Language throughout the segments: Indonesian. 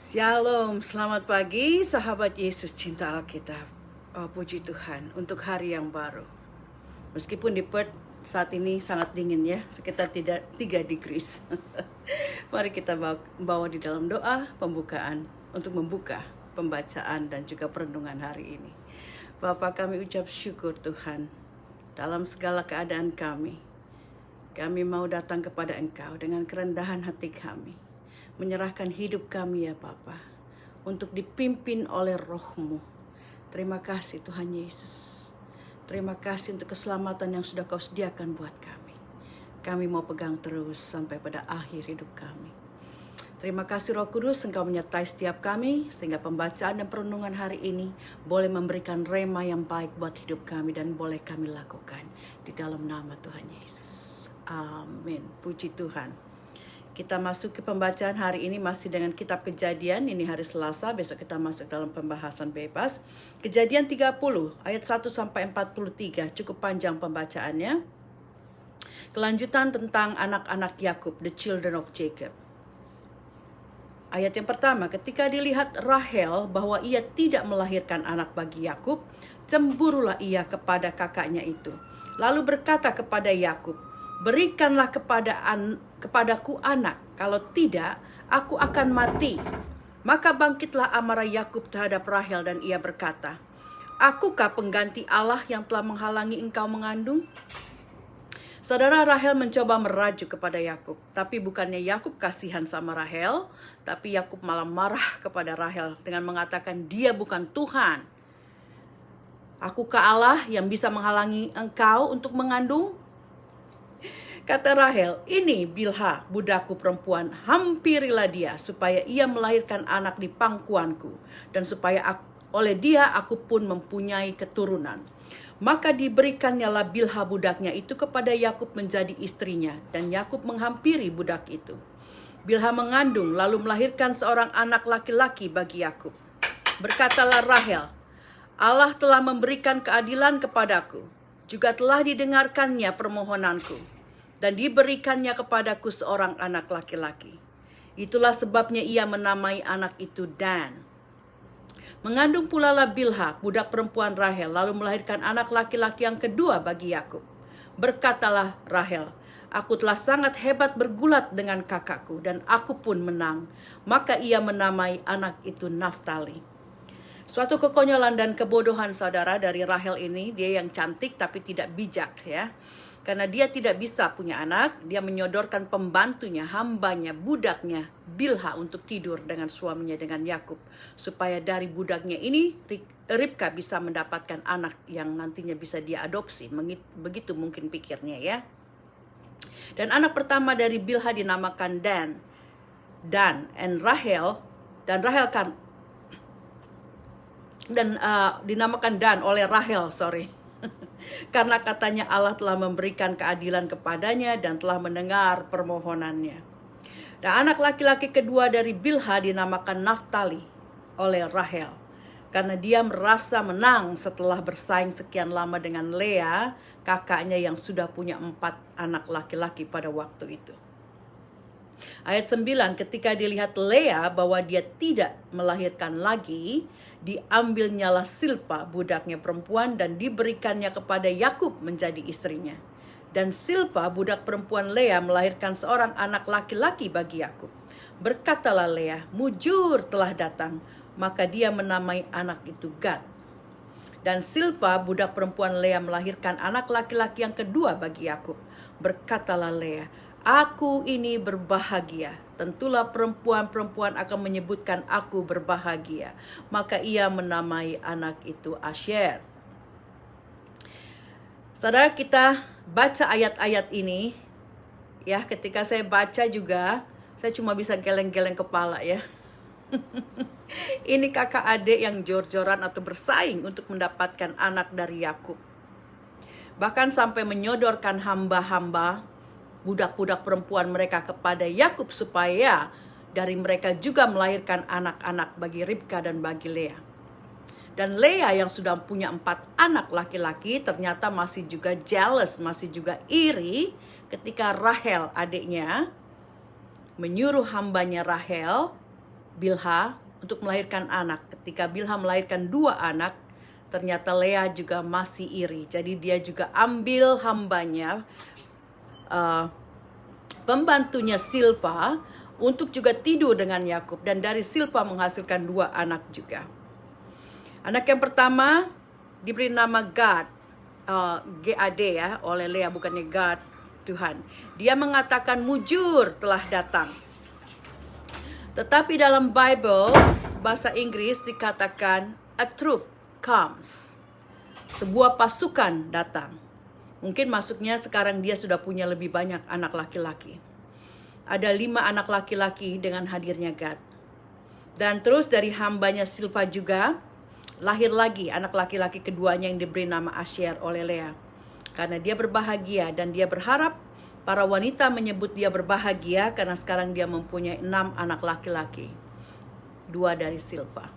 Shalom, selamat pagi sahabat Yesus cinta Alkitab. Oh, puji Tuhan untuk hari yang baru. Meskipun di Perth saat ini sangat dingin ya, sekitar 3 degrees. Mari kita bawa di dalam doa pembukaan untuk membuka pembacaan dan juga perenungan hari ini. Bapa, kami ucap syukur Tuhan dalam segala keadaan kami. Kami mau datang kepada Engkau dengan kerendahan hati kami. Menyerahkan hidup kami ya Bapa, untuk dipimpin oleh Roh-Mu. Terima kasih Tuhan Yesus. Terima kasih untuk keselamatan yang sudah Kau sediakan buat kami. Kami mau pegang terus sampai pada akhir hidup kami. Terima kasih Roh Kudus, Engkau menyertai setiap kami, sehingga pembacaan dan perenungan hari ini boleh memberikan rema yang baik buat hidup kami dan boleh kami lakukan di dalam nama Tuhan Yesus. Amin. Puji Tuhan. Kita masuk ke pembacaan hari ini masih dengan kitab Kejadian. Ini hari Selasa, besok kita masuk dalam pembahasan bebas. Kejadian 30 ayat 1 sampai 43, cukup panjang pembacaannya. Kelanjutan tentang anak-anak Yakub, the children of Jacob. Ayat yang pertama, ketika dilihat Rahel bahwa ia tidak melahirkan anak bagi Yakub, cemburulah ia kepada kakaknya itu. Lalu berkata kepada Yakub, "Berikanlah kepadaku anak, kalau tidak aku akan mati." Maka bangkitlah amarah Yakub terhadap Rahel dan ia berkata, "Akukah pengganti Allah yang telah menghalangi engkau mengandung?" Saudara, Rahel mencoba merajuk kepada Yakub, tapi bukannya Yakub kasihan sama Rahel, tapi Yakub malah marah kepada Rahel dengan mengatakan, "Dia bukan Tuhan. Akukah Allah yang bisa menghalangi engkau untuk mengandung?" Kata Rahel, "Ini Bilha, budakku perempuan, hampirilah dia, supaya ia melahirkan anak di pangkuanku, dan supaya oleh dia aku pun mempunyai keturunan." Maka diberikannya Bilha budaknya itu kepada Yakub menjadi istrinya, dan Yakub menghampiri budak itu. Bilha mengandung, lalu melahirkan seorang anak laki-laki bagi Yakub. Berkatalah Rahel, "Allah telah memberikan keadilan kepadaku, juga telah didengarkannya permohonanku, dan diberikannya kepadaku seorang anak laki-laki. Itulah sebabnya ia menamai anak itu Dan." Mengandung pula Bilha, budak perempuan Rahel, lalu melahirkan anak laki-laki yang kedua bagi Yakub. Berkatalah Rahel, "Aku telah sangat hebat bergulat dengan kakakku, dan aku pun menang." Maka ia menamai anak itu Naftali. Suatu kekonyolan dan kebodohan saudara dari Rahel ini. Dia yang cantik tapi tidak bijak ya. Karena dia tidak bisa punya anak, dia menyodorkan pembantunya, hambanya, budaknya, Bilha untuk tidur dengan suaminya, dengan Yakub. Supaya dari budaknya ini Ribka bisa mendapatkan anak yang nantinya bisa dia adopsi. Begitu mungkin pikirnya ya. Dan anak pertama dari Bilha dinamakan Dan. Dinamakan Dan oleh Rahel, karena katanya Allah telah memberikan keadilan kepadanya dan telah mendengar permohonannya. Dan anak laki-laki kedua dari Bilha dinamakan Naftali oleh Rahel, karena dia merasa menang setelah bersaing sekian lama dengan Lea, kakaknya yang sudah punya 4 anak laki-laki pada waktu itu. Ayat 9, ketika dilihat Lea bahwa dia tidak melahirkan lagi, diambilnyalah Silpa budaknya perempuan dan diberikannya kepada Yakub menjadi istrinya. Dan Silpa budak perempuan Lea melahirkan seorang anak laki-laki bagi Yakub. Berkatalah Lea, "Mujur telah datang." Maka dia menamai anak itu Gad. Dan Silpa budak perempuan Lea melahirkan anak laki-laki yang kedua bagi Yakub. Berkatalah Lea, "Aku ini berbahagia. Tentulah perempuan-perempuan akan menyebutkan aku berbahagia." Maka ia menamai anak itu Asher. Saudara, kita baca ayat-ayat ini ya, ketika saya baca juga saya cuma bisa geleng-geleng kepala ya. Ini kakak adik yang jor-joran atau bersaing untuk mendapatkan anak dari Yakub. Bahkan sampai menyodorkan hamba-hamba, budak-budak perempuan mereka kepada Yakub supaya dari mereka juga melahirkan anak-anak bagi Ribka dan bagi Lea. Dan Lea yang sudah punya 4 anak laki-laki ternyata masih juga jealous, masih juga iri ketika Rahel adiknya menyuruh hambanya Rahel Bilha untuk melahirkan anak. Ketika Bilha melahirkan 2 anak, ternyata Lea juga masih iri. Jadi dia juga ambil hambanya, pembantunya Silpa, untuk juga tidur dengan Yakub, dan dari Silpa menghasilkan 2 anak juga. Anak yang pertama diberi nama Gad, Gad ya, oleh Lea, bukannya God, Tuhan. Dia mengatakan mujur telah datang. Tetapi dalam Bible bahasa Inggris dikatakan a troop comes. Sebuah pasukan datang. Mungkin maksudnya sekarang dia sudah punya lebih banyak anak laki-laki. Ada 5 anak laki-laki dengan hadirnya Gad. Dan terus dari hambanya Silpa juga lahir lagi anak laki-laki keduanya yang diberi nama Asher oleh Lea. Karena dia berbahagia dan dia berharap para wanita menyebut dia berbahagia karena sekarang dia mempunyai 6 anak laki-laki. 2 dari Silpa.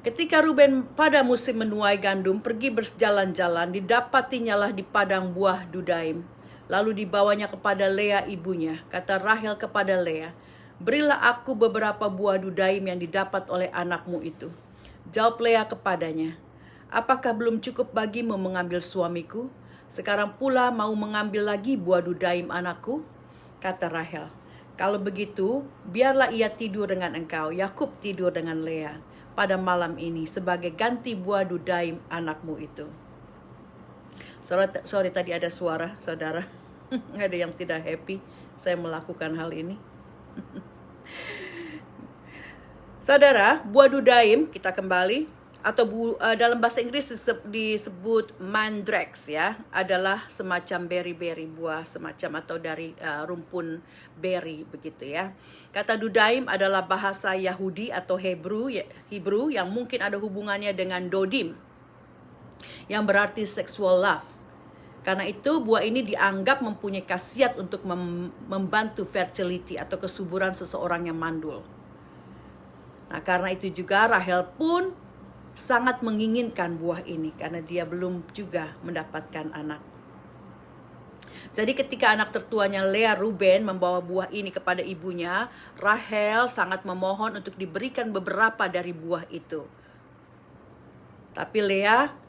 Ketika Ruben pada musim menuai gandum pergi berjalan-jalan, didapatinya lah di padang buah Dudaim. Lalu dibawanya kepada Lea ibunya. Kata Rahel kepada Lea, berilah aku beberapa buah Dudaim yang didapat oleh anakmu itu. Jawab Lea kepadanya, apakah belum cukup bagimu mengambil suamiku? Sekarang pula mau mengambil lagi buah Dudaim anakku? Kata Rahel, kalau begitu biarlah ia tidur dengan engkau, Yakub tidur dengan Lea pada malam ini sebagai ganti buah Dudaim anakmu itu. Sorry tadi ada suara, saudara. Ada yang tidak happy saya melakukan hal ini. Saudara, buah Dudaim, kita kembali, atau dalam bahasa Inggris disebut mandrakes ya, adalah semacam berry-berry, buah semacam atau dari rumpun berry begitu ya. Kata Dudaim adalah bahasa Yahudi atau Hebrew yang mungkin ada hubungannya dengan Dodim, yang berarti sexual love. Karena itu buah ini dianggap mempunyai khasiat untuk membantu fertility atau kesuburan seseorang yang mandul. Nah, karena itu juga Rahel pun sangat menginginkan buah ini karena dia belum juga mendapatkan anak. Jadi ketika anak tertuanya Lea Ruben membawa buah ini kepada ibunya, Rahel sangat memohon untuk diberikan beberapa dari buah itu. Tapi Lea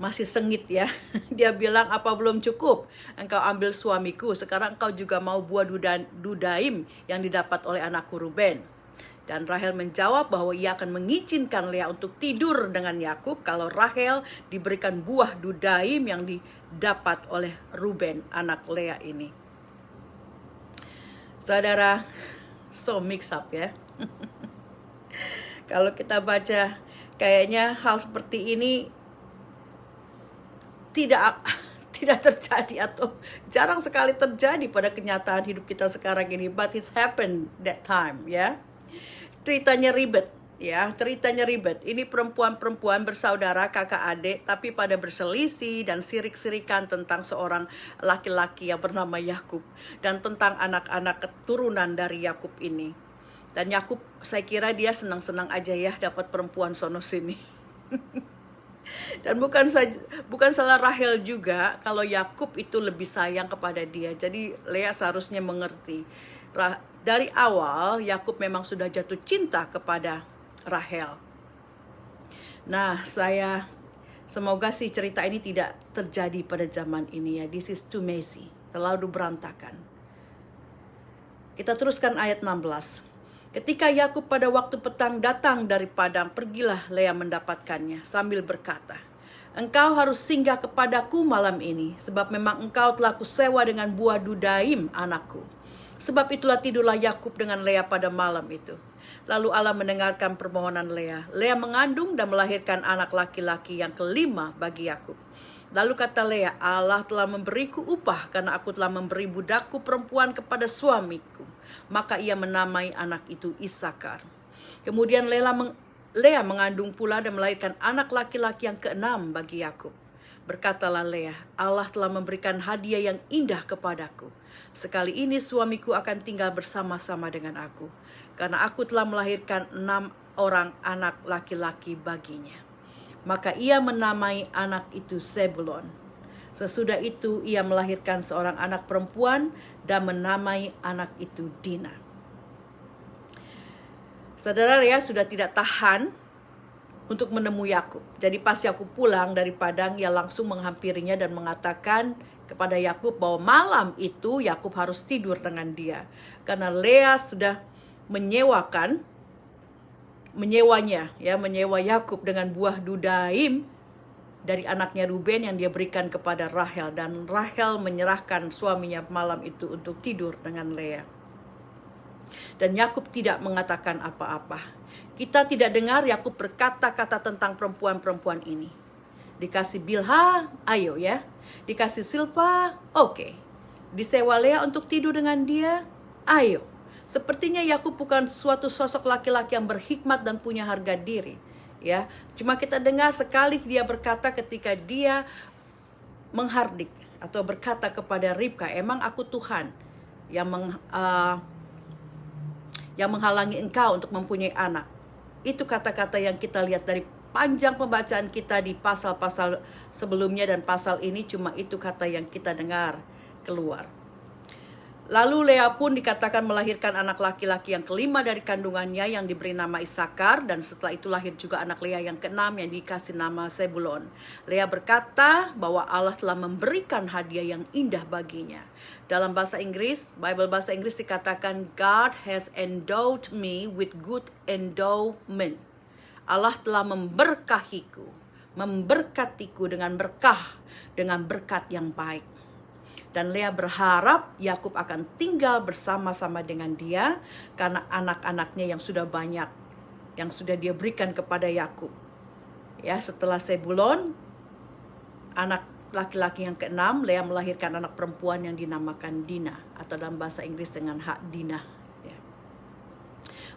masih sengit ya. Dia bilang, apa belum cukup? Engkau ambil suamiku, sekarang engkau juga mau buah Dudaim yang didapat oleh anakku Ruben. Dan Rahel menjawab bahwa ia akan mengizinkan Lea untuk tidur dengan Yakub kalau Rahel diberikan buah Dudaim yang didapat oleh Ruben, anak Lea ini. Saudara, so mix up ya. Kalau kita baca, kayaknya hal seperti ini tidak terjadi atau jarang sekali terjadi pada kenyataan hidup kita sekarang ini, but it's happened that time ya. Ceritanya ribet ya, ceritanya ribet. Ini perempuan-perempuan bersaudara, kakak adik, tapi pada berselisih dan sirik-sirikan tentang seorang laki-laki yang bernama Yakub dan tentang anak-anak keturunan dari Yakub ini. Dan Yakub, saya kira dia senang-senang aja ya dapat perempuan sono sini. Dan bukan salah Rahel juga kalau Yakub itu lebih sayang kepada dia. Jadi Lea seharusnya mengerti. Dari awal Yakub memang sudah jatuh cinta kepada Rahel. Nah, semoga sih cerita ini tidak terjadi pada zaman ini ya. This is too messy, terlalu berantakan. Kita teruskan ayat 16. Ketika Yakub pada waktu petang datang dari padang, pergilah Lea mendapatkannya sambil berkata, engkau harus singgah kepadaku malam ini, sebab memang engkau telah kusewa dengan buah Dudaim anakku. Sebab itulah tidurlah Yakub dengan Lea pada malam itu. Lalu Allah mendengarkan permohonan Lea. Lea mengandung dan melahirkan anak laki-laki yang kelima bagi Yakub. Lalu kata Lea, Allah telah memberiku upah karena aku telah memberi budakku perempuan kepada suamiku. Maka ia menamai anak itu Isakar. Kemudian Lea mengandung pula dan melahirkan anak laki-laki yang keenam bagi Yakub. Berkatalah Lea, Allah telah memberikan hadiah yang indah kepadaku. Sekali ini suamiku akan tinggal bersama-sama dengan aku, karena aku telah melahirkan 6 orang anak laki-laki baginya. Maka ia menamai anak itu Zebulon. Sesudah itu ia melahirkan seorang anak perempuan dan menamai anak itu Dina. Saudara, Lea sudah tidak tahan untuk menemui Yakub. Jadi pas Yakub pulang dari padang, ia langsung menghampirinya dan mengatakan kepada Yakub bahwa malam itu Yakub harus tidur dengan dia. Karena Lea sudah menyewa Yakub dengan buah dudaim dari anaknya Ruben yang dia berikan kepada Rahel. Dan Rahel menyerahkan suaminya malam itu untuk tidur dengan Lea. Dan Yakub tidak mengatakan apa-apa. Kita tidak dengar Yakub berkata-kata tentang perempuan-perempuan ini. Dikasih Bilha, ayo ya. Dikasih Silpa, oke. Disewa Lea untuk tidur dengan dia, ayo. Sepertinya Yakub bukan suatu sosok laki-laki yang berhikmat dan punya harga diri. Ya, cuma kita dengar sekali dia berkata ketika dia menghardik atau berkata kepada Ribka, emang aku Tuhan yang menghalangi engkau untuk mempunyai anak. Itu kata-kata yang kita lihat dari panjang pembacaan kita di pasal-pasal sebelumnya, dan pasal ini cuma itu kata yang kita dengar keluar. Lalu Lea pun dikatakan melahirkan anak laki-laki yang kelima dari kandungannya yang diberi nama Isakar, dan setelah itu lahir juga anak Lea yang keenam yang dikasih nama Sebulon. Lea berkata bahwa Allah telah memberikan hadiah yang indah baginya. Dalam bahasa Inggris, Bible bahasa Inggris dikatakan God has endowed me with good endowment. Allah telah memberkatiku dengan berkat yang baik. Dan Lea berharap Yakub akan tinggal bersama-sama dengan dia karena anak-anaknya yang sudah banyak, yang sudah dia berikan kepada Yakub. Ya, setelah Sebulon, anak laki-laki yang keenam, Lea melahirkan anak perempuan yang dinamakan Dina, atau dalam bahasa Inggris dengan hak Dina.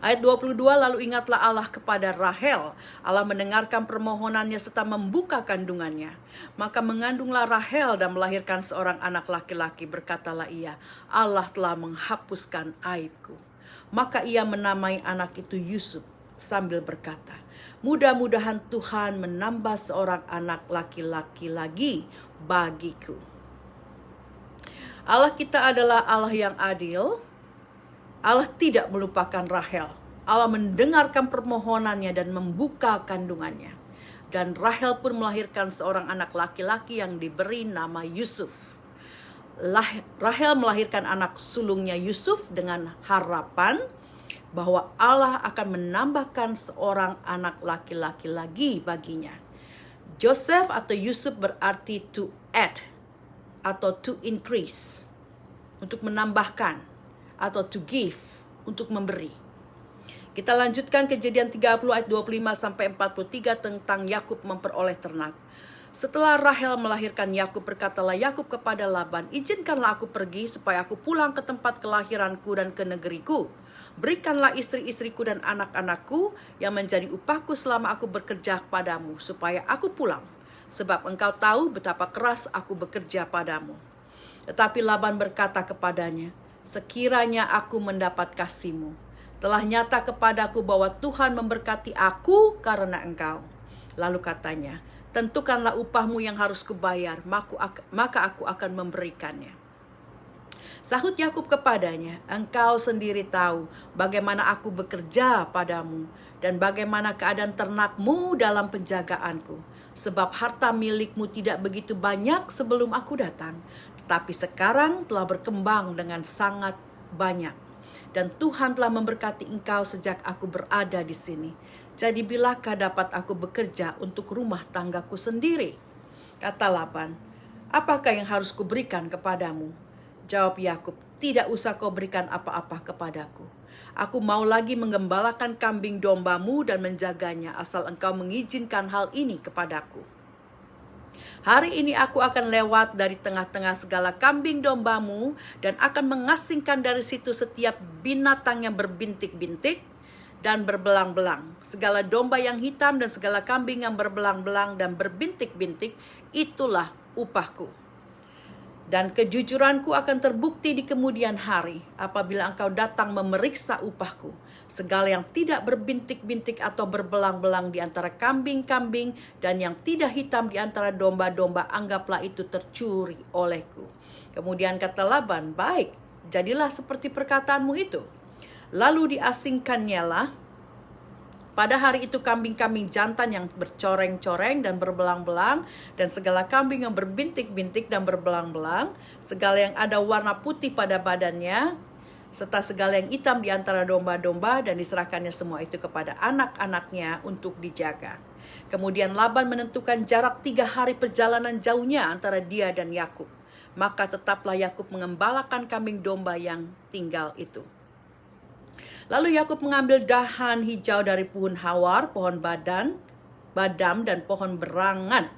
Ayat 22, lalu ingatlah Allah kepada Rahel. Allah mendengarkan permohonannya serta membuka kandungannya. Maka mengandunglah Rahel dan melahirkan seorang anak laki-laki. Berkatalah ia, Allah telah menghapuskan aibku. Maka ia menamai anak itu Yusuf sambil berkata, mudah-mudahan Tuhan menambah seorang anak laki-laki lagi bagiku. Allah kita adalah Allah yang adil. Allah tidak melupakan Rahel. Allah mendengarkan permohonannya dan membuka kandungannya. Dan Rahel pun melahirkan seorang anak laki-laki yang diberi nama Yusuf. Rahel melahirkan anak sulungnya Yusuf dengan harapan bahwa Allah akan menambahkan seorang anak laki-laki lagi baginya. Joseph atau Yusuf berarti to add atau to increase, untuk menambahkan, atau to give, untuk memberi. Kita lanjutkan Kejadian 30 ayat 25 sampai 43 tentang Yakub memperoleh ternak. Setelah Rahel melahirkan Yakub, berkatalah Yakub kepada Laban, izinkanlah aku pergi supaya aku pulang ke tempat kelahiranku dan ke negeriku. Berikanlah istri-istriku dan anak-anakku yang menjadi upahku selama aku bekerja padamu, supaya aku pulang. Sebab engkau tahu betapa keras aku bekerja padamu. Tetapi Laban berkata kepadanya, sekiranya aku mendapat kasih-Mu, telah nyata kepadaku bahwa Tuhan memberkati aku karena engkau. Lalu katanya, tentukanlah upahmu yang harus kubayar, maka aku akan memberikannya. Sahut Yakub kepadanya, engkau sendiri tahu bagaimana aku bekerja padamu dan bagaimana keadaan ternakmu dalam penjagaanku. Sebab harta milikmu tidak begitu banyak sebelum aku datang, tetapi sekarang telah berkembang dengan sangat banyak. Dan Tuhan telah memberkati engkau sejak aku berada di sini. Jadi bilakah dapat aku bekerja untuk rumah tanggaku sendiri? Kata Laban, apakah yang harus kuberikan kepadamu? Jawab Yakub, tidak usah kau berikan apa-apa kepadaku. Aku mau lagi menggembalakan kambing dombamu dan menjaganya, asal engkau mengizinkan hal ini kepadaku. Hari ini aku akan lewat dari tengah-tengah segala kambing dombamu dan akan mengasingkan dari situ setiap binatang yang berbintik-bintik dan berbelang-belang. Segala domba yang hitam dan segala kambing yang berbelang-belang dan berbintik-bintik, itulah upahku. Dan kejujuranku akan terbukti di kemudian hari apabila engkau datang memeriksa upahku. Segala yang tidak berbintik-bintik atau berbelang-belang di antara kambing-kambing dan yang tidak hitam di antara domba-domba, anggaplah itu tercuri olehku. Kemudian kata Laban, baik, jadilah seperti perkataanmu itu. Lalu diasingkannya lah Pada hari itu kambing-kambing jantan yang bercoreng-coreng dan berbelang-belang, dan segala kambing yang berbintik-bintik dan berbelang-belang, segala yang ada warna putih pada badannya, serta segala yang hitam di antara domba-domba, dan diserahkannya semua itu kepada anak-anaknya untuk dijaga. Kemudian Laban menentukan jarak 3 hari perjalanan jauhnya antara dia dan Yakub. Maka tetaplah Yakub mengembalakan kambing domba yang tinggal itu. Lalu Yakub mengambil dahan hijau dari pohon hawar, pohon badam, dan pohon berangan.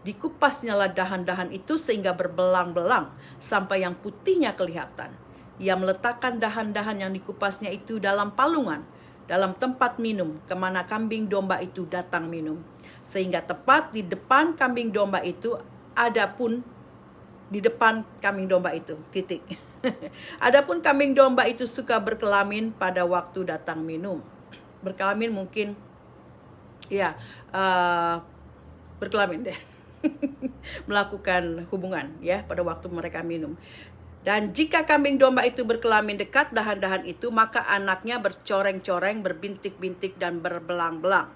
Dikupasnyalah dahan-dahan itu sehingga berbelang-belang sampai yang putihnya kelihatan. Ia meletakkan dahan-dahan yang dikupasnya itu dalam palungan, dalam tempat minum, kemana kambing domba itu datang minum. Sehingga tepat di depan kambing domba itu, adapun di depan kambing domba itu, titik. Adapun kambing domba itu suka berkelamin pada waktu datang minum. Berkelamin mungkin, ya, berkelamin deh. Melakukan hubungan ya pada waktu mereka minum. Dan jika kambing domba itu berkelamin dekat dahan-dahan itu, maka anaknya bercoreng-coreng, berbintik-bintik, dan berbelang-belang.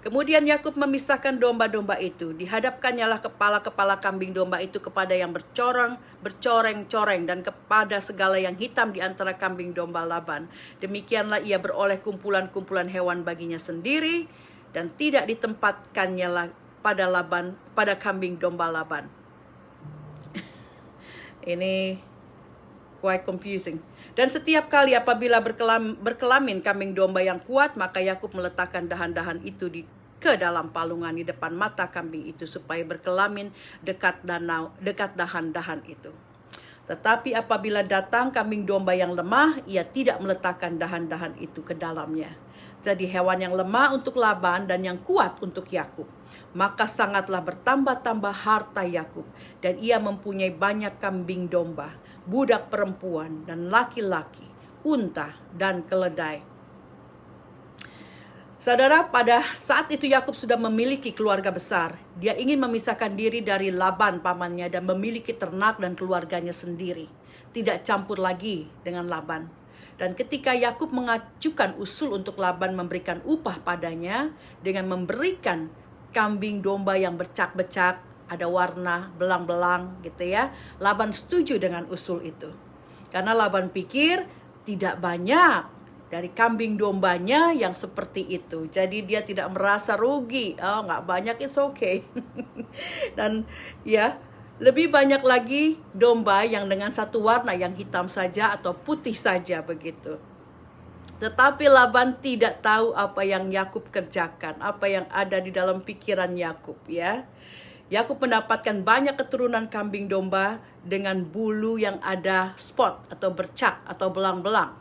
Kemudian Yakub memisahkan domba-domba itu. Dihadapkannyalah kepala-kepala kambing domba itu kepada yang bercoreng-coreng, dan kepada segala yang hitam di antara kambing domba Laban. Demikianlah ia beroleh kumpulan-kumpulan hewan baginya sendiri, dan tidak ditempatkannya pada kambing domba Laban. Ini quite confusing. Dan setiap kali apabila berkelamin kambing domba yang kuat, maka Yakub meletakkan dahan-dahan itu ke dalam palungan di depan mata kambing itu, supaya berkelamin dekat dahan-dahan itu. Tetapi apabila datang kambing domba yang lemah, ia tidak meletakkan dahan-dahan itu ke dalamnya. Jadi hewan yang lemah untuk Laban dan yang kuat untuk Yakub. Maka sangatlah bertambah-tambah harta Yakub, dan ia mempunyai banyak kambing domba, budak perempuan dan laki-laki, unta dan keledai. Saudara, pada saat itu Yakub sudah memiliki keluarga besar. Dia ingin memisahkan diri dari Laban pamannya dan memiliki ternak dan keluarganya sendiri. Tidak campur lagi dengan Laban. Dan ketika Yakub mengajukan usul untuk Laban memberikan upah padanya dengan memberikan kambing domba yang bercak-becak, ada warna, belang-belang gitu ya, Laban setuju dengan usul itu. Karena Laban pikir tidak banyak dari kambing dombanya yang seperti itu. Jadi dia tidak merasa rugi. Oh, nggak banyak, it's okay. Dan ya, lebih banyak lagi domba yang dengan satu warna, yang hitam saja atau putih saja begitu. Tetapi Laban tidak tahu apa yang Yakub kerjakan, apa yang ada di dalam pikiran Yakub ya. Yakub mendapatkan banyak keturunan kambing domba dengan bulu yang ada spot atau bercak atau belang-belang.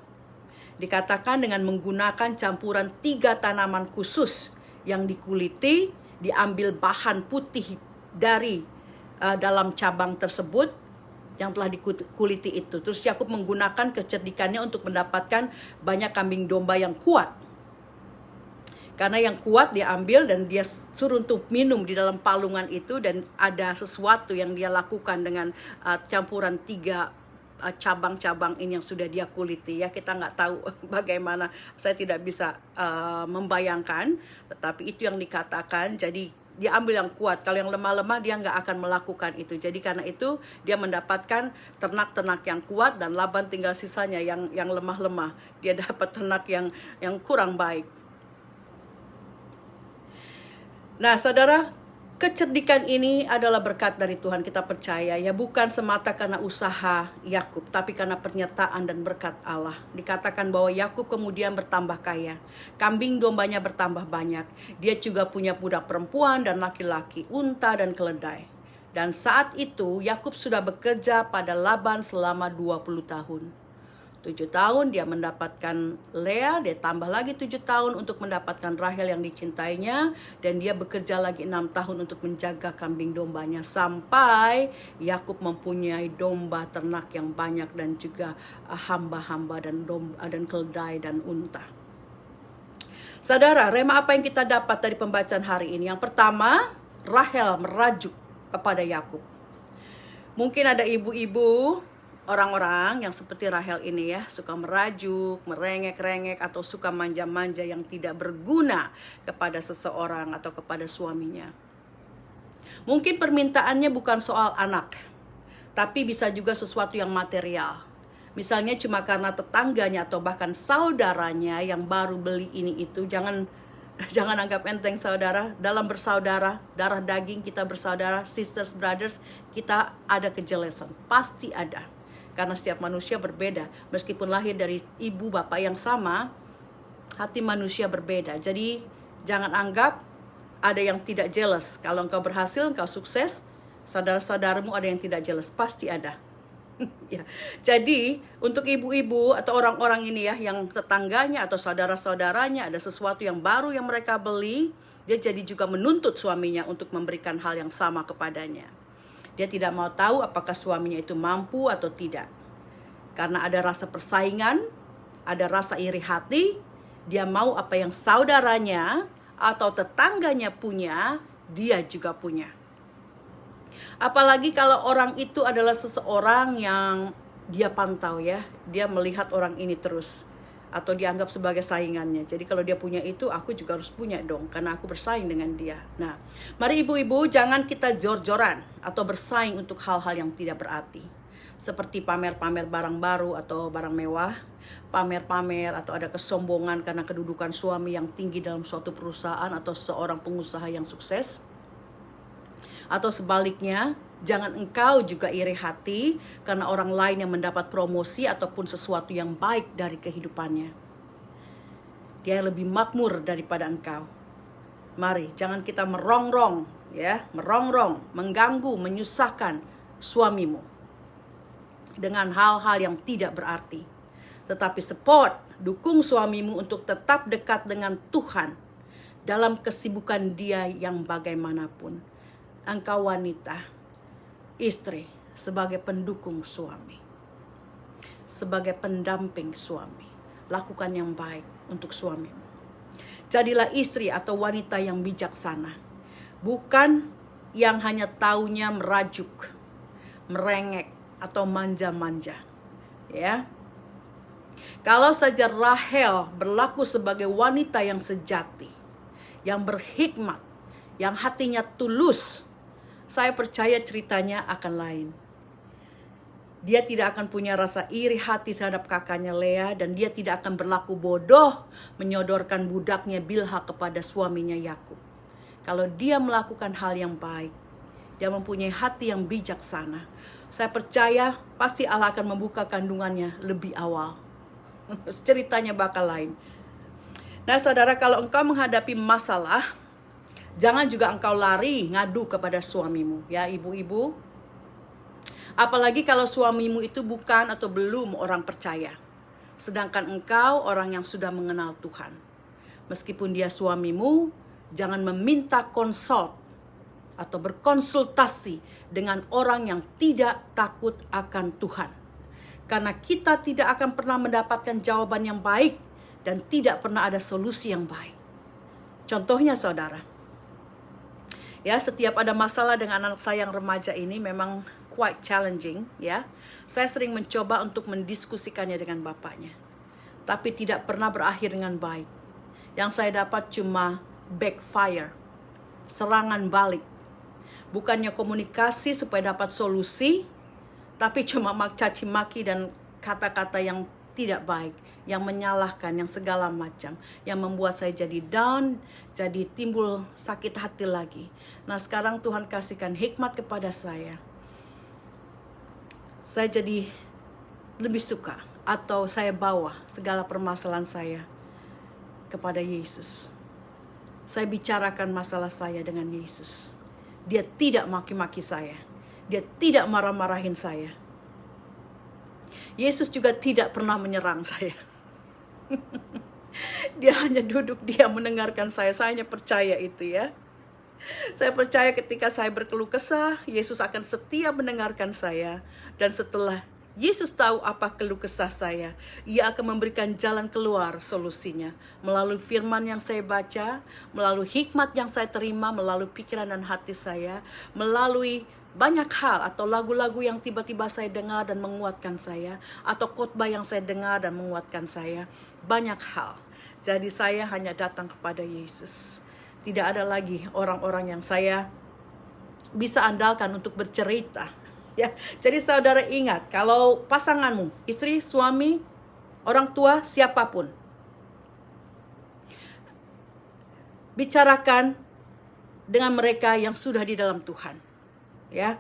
Dikatakan dengan menggunakan campuran 3 tanaman khusus yang dikuliti, diambil bahan putih dari dalam cabang tersebut yang telah dikuliti itu. Terus Yakub menggunakan kecerdikannya untuk mendapatkan banyak kambing domba yang kuat. Karena yang kuat dia ambil dan dia suruh untuk minum di dalam palungan itu, dan ada sesuatu yang dia lakukan dengan campuran 3 cabang-cabang ini yang sudah dia kuliti ya. Kita nggak tahu bagaimana, saya tidak bisa membayangkan, tetapi itu yang dikatakan. Jadi dia ambil yang kuat, kalau yang lemah-lemah dia nggak akan melakukan itu. Jadi karena itu dia mendapatkan ternak-ternak yang kuat, dan Laban tinggal sisanya yang lemah-lemah. Dia dapat ternak yang kurang baik. Nah saudara, kecerdikan ini adalah berkat dari Tuhan, kita percaya ya, bukan semata karena usaha Yakub, tapi karena pernyataan dan berkat Allah. Dikatakan bahwa Yakub kemudian bertambah kaya, kambing dombanya bertambah banyak. Dia juga punya budak perempuan dan laki-laki, unta dan keledai. Dan saat itu Yakub sudah bekerja pada Laban selama 20 tahun. 7 tahun dia mendapatkan Lea, dia tambah lagi 7 tahun untuk mendapatkan Rahel yang dicintainya, dan dia bekerja lagi 6 tahun untuk menjaga kambing dombanya, sampai Yakub mempunyai domba ternak yang banyak, dan juga hamba-hamba dan keledai dan unta. Saudara, rema apa yang kita dapat dari pembacaan hari ini? Yang pertama, Rahel merajuk kepada Yakub. Mungkin ada ibu-ibu orang-orang yang seperti Rahel ini ya, suka merajuk, merengek-rengek, atau suka manja-manja yang tidak berguna kepada seseorang atau kepada suaminya. Mungkin permintaannya bukan soal anak, tapi bisa juga sesuatu yang material. Misalnya cuma karena tetangganya atau bahkan saudaranya yang baru beli ini itu. Jangan anggap enteng saudara. Dalam bersaudara, darah daging kita bersaudara, sisters, brothers, kita ada kejelesan. Pasti ada. Karena setiap manusia berbeda. Meskipun lahir dari ibu bapak yang sama, hati manusia berbeda. Jadi jangan anggap ada yang tidak jealous. Kalau engkau berhasil, engkau sukses, saudara-saudaramu ada yang tidak jealous. Pasti ada. Ya. Jadi untuk ibu-ibu atau orang-orang ini ya, yang tetangganya atau saudara-saudaranya ada sesuatu yang baru yang mereka beli, dia jadi juga menuntut suaminya untuk memberikan hal yang sama kepadanya. Dia tidak mau tahu apakah suaminya itu mampu atau tidak. Karena ada rasa persaingan, ada rasa iri hati, dia mau apa yang saudaranya atau tetangganya punya, dia juga punya. Apalagi kalau orang itu adalah seseorang yang dia pantau ya, dia melihat orang ini terus, atau dianggap sebagai saingannya. Jadi kalau dia punya itu, aku juga harus punya dong, karena aku bersaing dengan dia. Nah, mari ibu-ibu jangan kita jor-joran atau bersaing untuk hal-hal yang tidak berarti. Seperti pamer-pamer barang baru atau barang mewah, pamer-pamer atau ada kesombongan karena kedudukan suami yang tinggi dalam suatu perusahaan atau seorang pengusaha yang sukses. Atau sebaliknya, jangan engkau juga iri hati karena orang lain yang mendapat promosi ataupun sesuatu yang baik dari kehidupannya. Dia lebih makmur daripada engkau. Mari, jangan kita merongrong, ya, mengganggu, menyusahkan suamimu dengan hal-hal yang tidak berarti. Tetapi support, dukung suamimu untuk tetap dekat dengan Tuhan dalam kesibukan dia yang bagaimanapun. Engkau wanita, istri, sebagai pendukung suami, sebagai pendamping suami, lakukan yang baik untuk suamimu. Jadilah istri atau wanita yang bijaksana, bukan yang hanya taunya merajuk, merengek, atau manja-manja. Ya, kalau saja Rahel berlaku sebagai wanita yang sejati, yang berhikmat, yang hatinya tulus, saya percaya ceritanya akan lain. Dia tidak akan punya rasa iri hati terhadap kakaknya Lea, dan dia tidak akan berlaku bodoh menyodorkan budaknya Bilha kepada suaminya Yakub. Kalau dia melakukan hal yang baik, dia mempunyai hati yang bijaksana, saya percaya pasti Allah akan membuka kandungannya lebih awal. Ceritanya bakal lain. Nah saudara, kalau engkau menghadapi masalah, jangan juga engkau lari ngadu kepada suamimu, ya ibu-ibu. Apalagi kalau suamimu itu bukan atau belum orang percaya. Sedangkan engkau orang yang sudah mengenal Tuhan. Meskipun dia suamimu, jangan meminta konsult atau berkonsultasi dengan orang yang tidak takut akan Tuhan. Karena kita tidak akan pernah mendapatkan jawaban yang baik dan tidak pernah ada solusi yang baik. Contohnya saudara, ya, setiap ada masalah dengan anak saya yang remaja ini memang quite challenging, ya. Saya sering mencoba untuk mendiskusikannya dengan bapaknya, tapi tidak pernah berakhir dengan baik. Yang saya dapat cuma backfire, serangan balik. Bukannya komunikasi supaya dapat solusi, tapi cuma caci maki dan kata-kata yang tidak baik, yang menyalahkan, yang segala macam, yang membuat saya jadi down, jadi timbul sakit hati lagi. Nah sekarang Tuhan kasihkan hikmat kepada saya. Saya jadi lebih suka, atau saya bawa segala permasalahan saya kepada Yesus. Saya bicarakan masalah saya dengan Yesus. Dia tidak maki-maki saya. Dia tidak marah-marahin saya. Yesus juga tidak pernah menyerang saya. Dia hanya duduk, dia mendengarkan saya. Saya hanya percaya itu ya. Saya percaya ketika saya berkeluh kesah, Yesus akan setia mendengarkan saya. Dan setelah Yesus tahu apa keluh kesah saya, Ia akan memberikan jalan keluar solusinya. Melalui firman yang saya baca, melalui hikmat yang saya terima, melalui pikiran dan hati saya, melalui banyak hal atau lagu-lagu yang tiba-tiba saya dengar dan menguatkan saya, atau khotbah yang saya dengar dan menguatkan saya, banyak hal. Jadi saya hanya datang kepada Yesus. Tidak ada lagi orang-orang yang saya bisa andalkan untuk bercerita. Ya, jadi saudara ingat, kalau pasanganmu, istri, suami, orang tua, siapapun, bicarakan dengan mereka yang sudah di dalam Tuhan. Ya,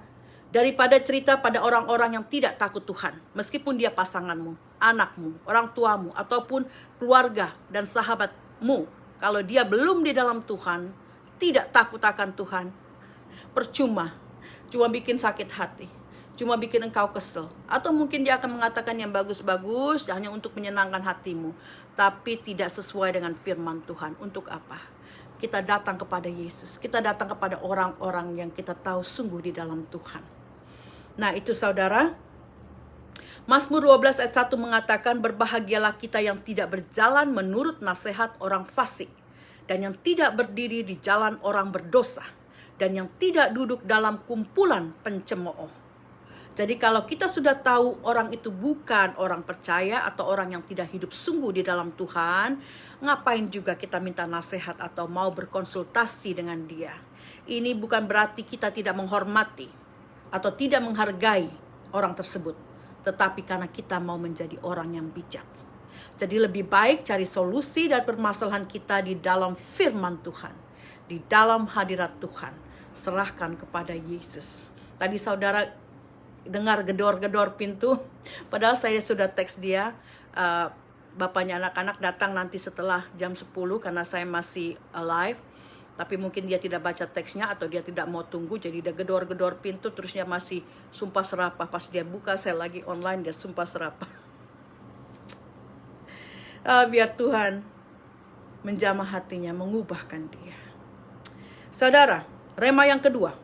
daripada cerita pada orang-orang yang tidak takut Tuhan, meskipun dia pasanganmu, anakmu, orang tuamu, ataupun keluarga dan sahabatmu. Kalau dia belum di dalam Tuhan, tidak takut akan Tuhan, percuma, cuma bikin sakit hati, cuma bikin engkau kesel. Atau mungkin dia akan mengatakan yang bagus-bagus hanya untuk menyenangkan hatimu, tapi tidak sesuai dengan firman Tuhan. Untuk apa? Kita datang kepada Yesus, kita datang kepada orang-orang yang kita tahu sungguh di dalam Tuhan. Nah itu saudara, Mazmur 12 ayat 1 mengatakan, berbahagialah kita yang tidak berjalan menurut nasihat orang fasik, dan yang tidak berdiri di jalan orang berdosa, dan yang tidak duduk dalam kumpulan pencemooh. Jadi kalau kita sudah tahu orang itu bukan orang percaya atau orang yang tidak hidup sungguh di dalam Tuhan, ngapain juga kita minta nasihat atau mau berkonsultasi dengan dia. Ini bukan berarti kita tidak menghormati atau tidak menghargai orang tersebut, tetapi karena kita mau menjadi orang yang bijak. Jadi lebih baik cari solusi dari permasalahan kita di dalam firman Tuhan, di dalam hadirat Tuhan. Serahkan kepada Yesus. Tadi saudara dengar gedor-gedor pintu, padahal saya sudah teks dia, bapaknya anak-anak datang nanti setelah jam 10 karena saya masih live. Tapi mungkin dia tidak baca teksnya atau dia tidak mau tunggu, jadi dia gedor-gedor pintu, terus dia masih sumpah serapah. Pas dia buka, saya lagi online, dia sumpah serapah. Biar Tuhan menjamah hatinya, mengubahkan dia. Saudara, rema yang kedua.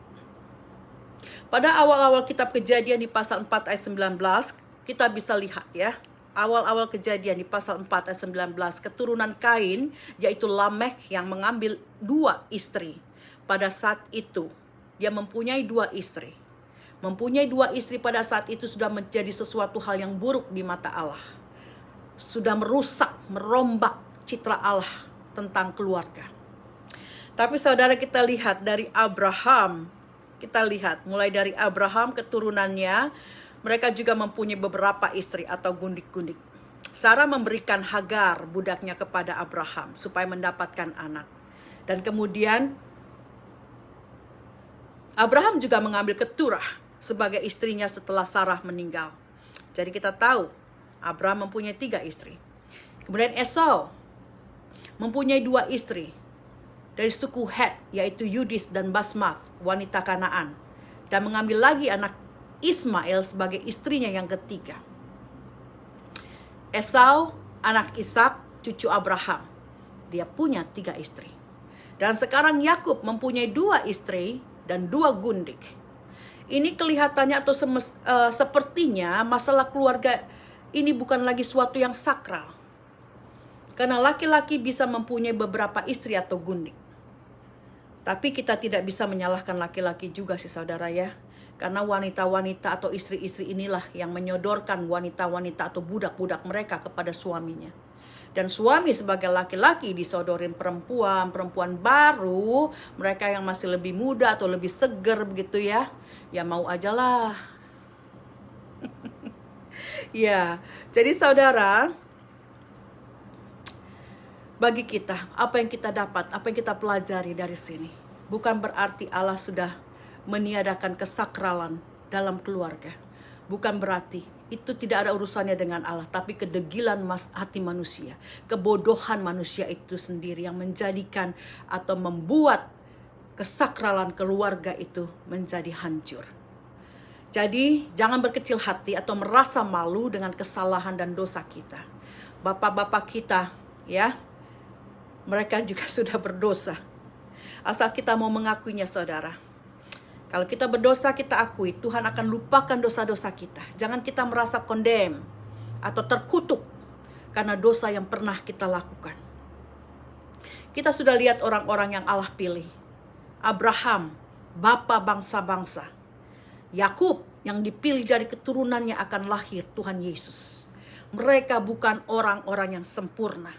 Pada awal-awal kitab Kejadian di pasal 4 ayat 19, kita bisa lihat ya. Awal-awal Kejadian di pasal 4 ayat 19, keturunan Kain, yaitu Lamekh yang mengambil 2 istri. Pada saat itu, dia mempunyai 2 istri. Mempunyai 2 istri pada saat itu sudah menjadi sesuatu hal yang buruk di mata Allah. Sudah merusak, merombak citra Allah tentang keluarga. Tapi saudara, kita lihat dari Abraham, kita lihat mulai dari Abraham keturunannya, mereka juga mempunyai beberapa istri atau gundik-gundik. Sarah memberikan Hagar budaknya kepada Abraham supaya mendapatkan anak. Dan kemudian Abraham juga mengambil Keturah sebagai istrinya setelah Sarah meninggal. Jadi kita tahu Abraham mempunyai 3 istri. Kemudian Esau mempunyai 2 istri dari suku Het, yaitu Yudis dan Basmath, wanita Kanaan, dan mengambil lagi anak Ismail sebagai istrinya yang ketiga. Esau, anak Ishak, cucu Abraham, dia punya 3 istri. Dan sekarang Yakub mempunyai 2 istri dan 2 gundik. Ini kelihatannya atau sepertinya masalah keluarga ini bukan lagi suatu yang sakral. Karena laki-laki bisa mempunyai beberapa istri atau gundik. Tapi kita tidak bisa menyalahkan laki-laki juga sih saudara ya. Karena wanita-wanita atau istri-istri inilah yang menyodorkan wanita-wanita atau budak-budak mereka kepada suaminya. Dan suami sebagai laki-laki disodorin perempuan baru, mereka yang masih lebih muda atau lebih seger begitu ya. Ya mau aja lah. Ya, jadi saudara, bagi kita, apa yang kita dapat, apa yang kita pelajari dari sini, bukan berarti Allah sudah meniadakan kesakralan dalam keluarga. Bukan berarti itu tidak ada urusannya dengan Allah, tapi kedegilan hati manusia, kebodohan manusia itu sendiri yang menjadikan atau membuat kesakralan keluarga itu menjadi hancur. Jadi jangan berkecil hati atau merasa malu dengan kesalahan dan dosa kita. Bapak-bapak kita ya, mereka juga sudah berdosa. Asal kita mau mengakuinya saudara. Kalau kita berdosa, kita akui. Tuhan akan lupakan dosa-dosa kita. Jangan kita merasa condemn atau terkutuk karena dosa yang pernah kita lakukan. Kita sudah lihat orang-orang yang Allah pilih. Abraham, bapa bangsa-bangsa. Yakub yang dipilih dari keturunannya akan lahir Tuhan Yesus. Mereka bukan orang-orang yang sempurna.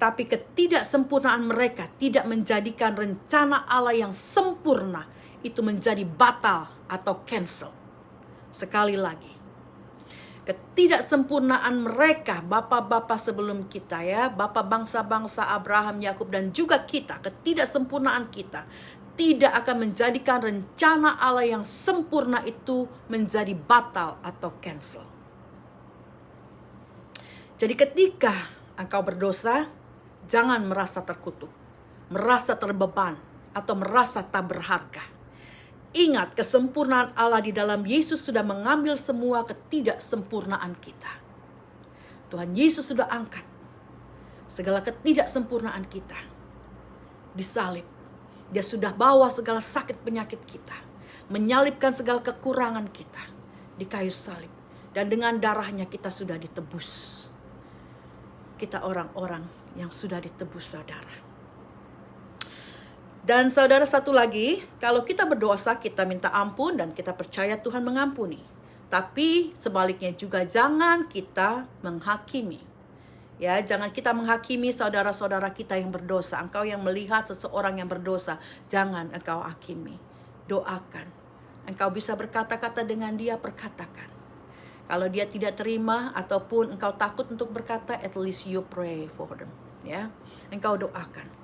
Tapi ketidaksempurnaan mereka tidak menjadikan rencana Allah yang sempurna itu menjadi batal atau cancel. Sekali lagi, ketidaksempurnaan mereka, bapak-bapak sebelum kita ya, bapak bangsa-bangsa Abraham, Yakub dan juga kita, ketidaksempurnaan kita tidak akan menjadikan rencana Allah yang sempurna itu menjadi batal atau cancel. Jadi ketika engkau berdosa, jangan merasa terkutuk, merasa terbeban, atau merasa tak berharga. Ingat, kesempurnaan Allah di dalam Yesus sudah mengambil semua ketidaksempurnaan kita. Tuhan Yesus sudah angkat segala ketidaksempurnaan kita. Disalib. Dia sudah bawa segala sakit penyakit kita. Menyalibkan segala kekurangan kita di kayu salib. Dan dengan darahnya kita sudah ditebus. Kita orang-orang yang sudah ditebus, saudara. Dan saudara, satu lagi, kalau kita berdosa, kita minta ampun dan kita percaya Tuhan mengampuni. Tapi sebaliknya juga jangan kita menghakimi. Ya, jangan kita menghakimi saudara-saudara kita yang berdosa. Engkau yang melihat seseorang yang berdosa, jangan engkau hakimi. Doakan. Engkau bisa berkata-kata dengan dia, perkatakan. Kalau dia tidak terima ataupun engkau takut untuk berkata, at least you pray for them. Ya, engkau doakan.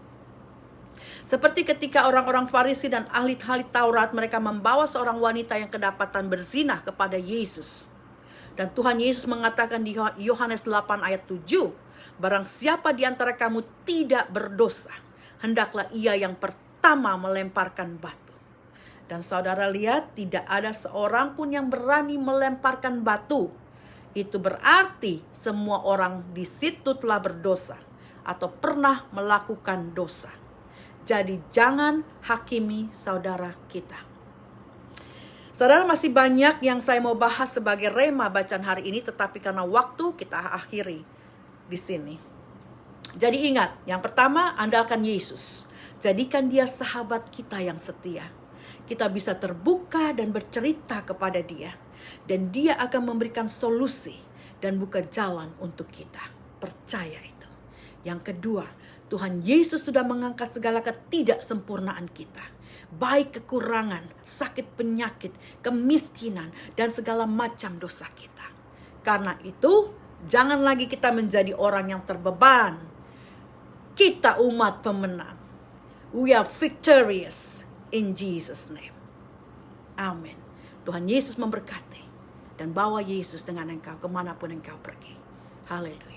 Seperti ketika orang-orang Farisi dan ahli-ahli Taurat, mereka membawa seorang wanita yang kedapatan berzina kepada Yesus. Dan Tuhan Yesus mengatakan di Yohanes 8 ayat 7, barang siapa di antara kamu tidak berdosa, hendaklah ia yang pertama melemparkan batu. Dan saudara lihat, tidak ada seorang pun yang berani melemparkan batu. Itu berarti semua orang di situ telah berdosa atau pernah melakukan dosa. Jadi jangan hakimi saudara kita. Saudara, masih banyak yang saya mau bahas sebagai rema bacaan hari ini, tetapi karena waktu kita akhiri di sini. Jadi ingat, yang pertama, andalkan Yesus. Jadikan dia sahabat kita yang setia. Kita bisa terbuka dan bercerita kepada dia. Dan dia akan memberikan solusi dan buka jalan untuk kita. Percaya itu. Yang kedua, Tuhan Yesus sudah mengangkat segala ketidaksempurnaan kita. Baik kekurangan, sakit penyakit, kemiskinan, dan segala macam dosa kita. Karena itu, jangan lagi kita menjadi orang yang terbeban. Kita umat pemenang. We are victorious in Jesus' name. Amin. Tuhan Yesus memberkati dan bawa Yesus dengan engkau kemanapun engkau pergi. Haleluya.